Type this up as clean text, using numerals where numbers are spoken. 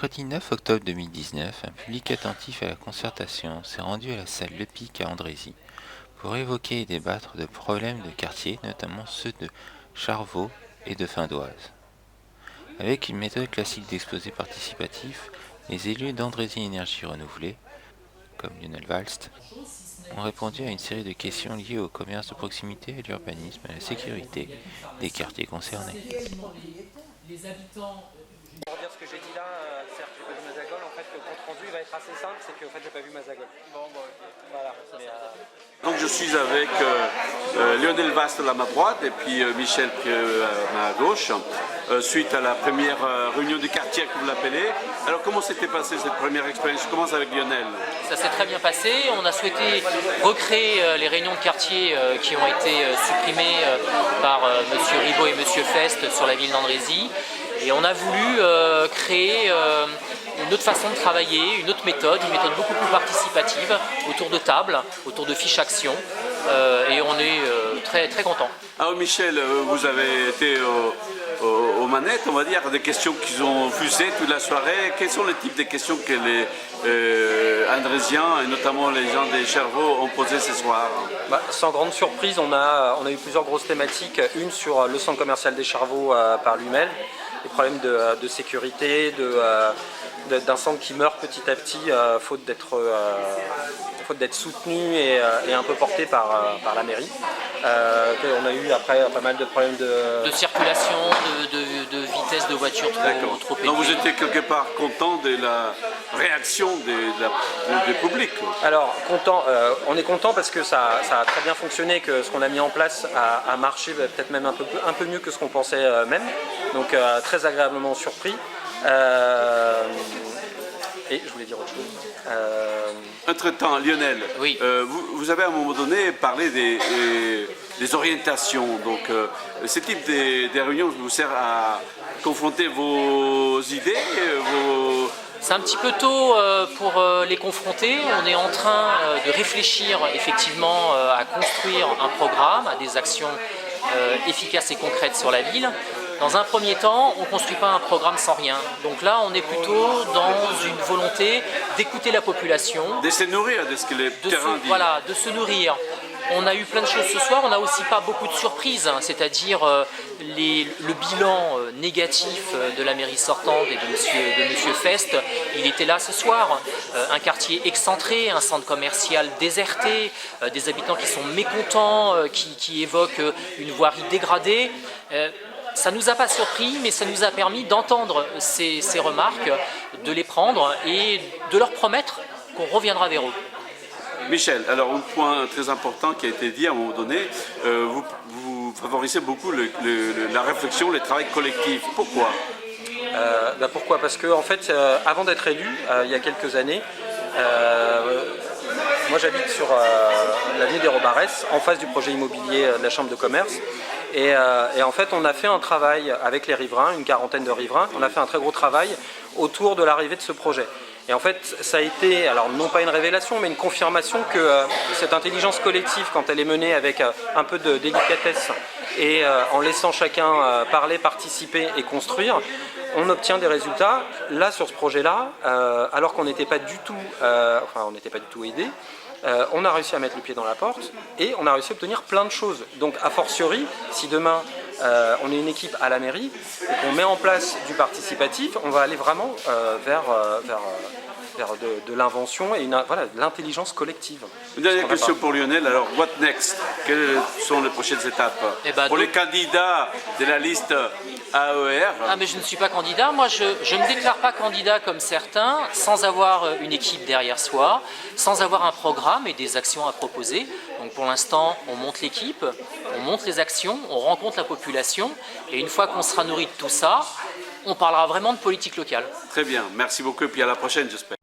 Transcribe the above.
mercredi 9 octobre 2019, un public attentif à la concertation s'est rendu à la salle Le Pic à Andrézy pour évoquer et débattre de problèmes de quartier, notamment ceux de Charvaux et de Findoise. Avec une méthode classique d'exposé participatif, les élus d'Andrézy Énergie Renouvelée, comme Lionel Valst, ont répondu à une série de questions liées au commerce de proximité, à l'urbanisme et à la sécurité des quartiers concernés. Les habitants... Pour dire ce que j'ai dit là, certes j'ai pas vu Mazagol, en fait le compte rendu va être assez simple, c'est que en fait j'ai pas vu Mazagol. Bon, ok. Voilà. Donc je suis avec Lionel Valst à ma droite et puis Michel à ma gauche, suite à la première réunion du quartier que vous l'appelez. Alors comment s'était passée cette première expérience? Je commence avec Lionel. Ça s'est très bien passé, on a souhaité recréer les réunions de quartier qui ont été supprimées par M. Ribot et M. Fest sur la ville d'Andrézy. Et on a voulu créer une autre façon de travailler, une autre méthode, une méthode beaucoup plus participative, autour de tables, autour de fiches actions, et on est très content. Alors Michel, vous avez été aux manettes, on va dire, des questions qu'ils ont fusé toute la soirée. Quels sont les types de questions que les Andrésiens, et notamment les gens des Charvaux, ont posées ce soir? Sans grande surprise, on a eu plusieurs grosses thématiques. Une sur le centre commercial des Charvaux par lui-même, les problèmes de sécurité, d'un centre qui meurt petit à petit faute d'être soutenu et un peu porté par la mairie. On a eu après pas mal de problèmes de circulation, de vitesse de voiture trop élevée. Donc vous étiez quelque part content de la réaction du public? Alors content, on est content parce que ça a très bien fonctionné, que ce qu'on a mis en place a marché peut-être même un peu mieux que ce qu'on pensait même. Donc très agréablement surpris. Et je voulais dire autre chose. Entre-temps, Lionel, oui. Vous avez à un moment donné parlé des orientations. Donc, ce type de réunion vous sert à confronter vos idées, C'est un petit peu tôt pour les confronter. On est en train de réfléchir effectivement à construire un programme, à des actions efficaces et concrètes sur la ville. Dans un premier temps, on ne construit pas un programme sans rien. Donc là, on est plutôt dans une volonté d'écouter la population. De se nourrir de ce que les terrains disent. Voilà, de se nourrir. On a eu plein de choses ce soir, on n'a aussi pas beaucoup de surprises, hein, c'est-à-dire le bilan négatif de la mairie sortante et de Monsieur Fest, il était là ce soir. Un quartier excentré, un centre commercial déserté, des habitants qui sont mécontents, qui évoquent une voirie dégradée. Ça ne nous a pas surpris, mais ça nous a permis d'entendre ces remarques, de les prendre et de leur promettre qu'on reviendra vers eux. Michel, alors un point très important qui a été dit à un moment donné, vous favorisez beaucoup la réflexion, le travail collectif. Pourquoi? Pourquoi? Parce que en fait, avant d'être élu, il y a quelques années, moi j'habite sur l'avenue des Robarès, en face du projet immobilier de la Chambre de commerce. Et en fait, on a fait un travail avec les riverains, une quarantaine de riverains. On a fait un très gros travail autour de l'arrivée de ce projet. Et en fait, ça a été, alors non pas une révélation, mais une confirmation que cette intelligence collective, quand elle est menée avec un peu de délicatesse et en laissant chacun parler, participer et construire, on obtient des résultats. Là, sur ce projet-là, alors qu'on n'était pas du tout, on n'était pas du tout aidé. On a réussi à mettre le pied dans la porte et on a réussi à obtenir plein de choses. Donc a fortiori, si demain on est une équipe à la mairie et qu'on met en place du participatif, on va aller vraiment vers de l'invention et de l'intelligence collective. Une dernière question pour Lionel, alors what next? Quelles sont les prochaines étapes pour les candidats de la liste AER? Ah mais je ne suis pas candidat, moi je ne me déclare pas candidat comme certains, sans avoir une équipe derrière soi, sans avoir un programme et des actions à proposer. Donc pour l'instant, on monte l'équipe, on monte les actions, on rencontre la population, et une fois qu'on sera nourri de tout ça, on parlera vraiment de politique locale. Très bien, merci beaucoup et puis à la prochaine j'espère.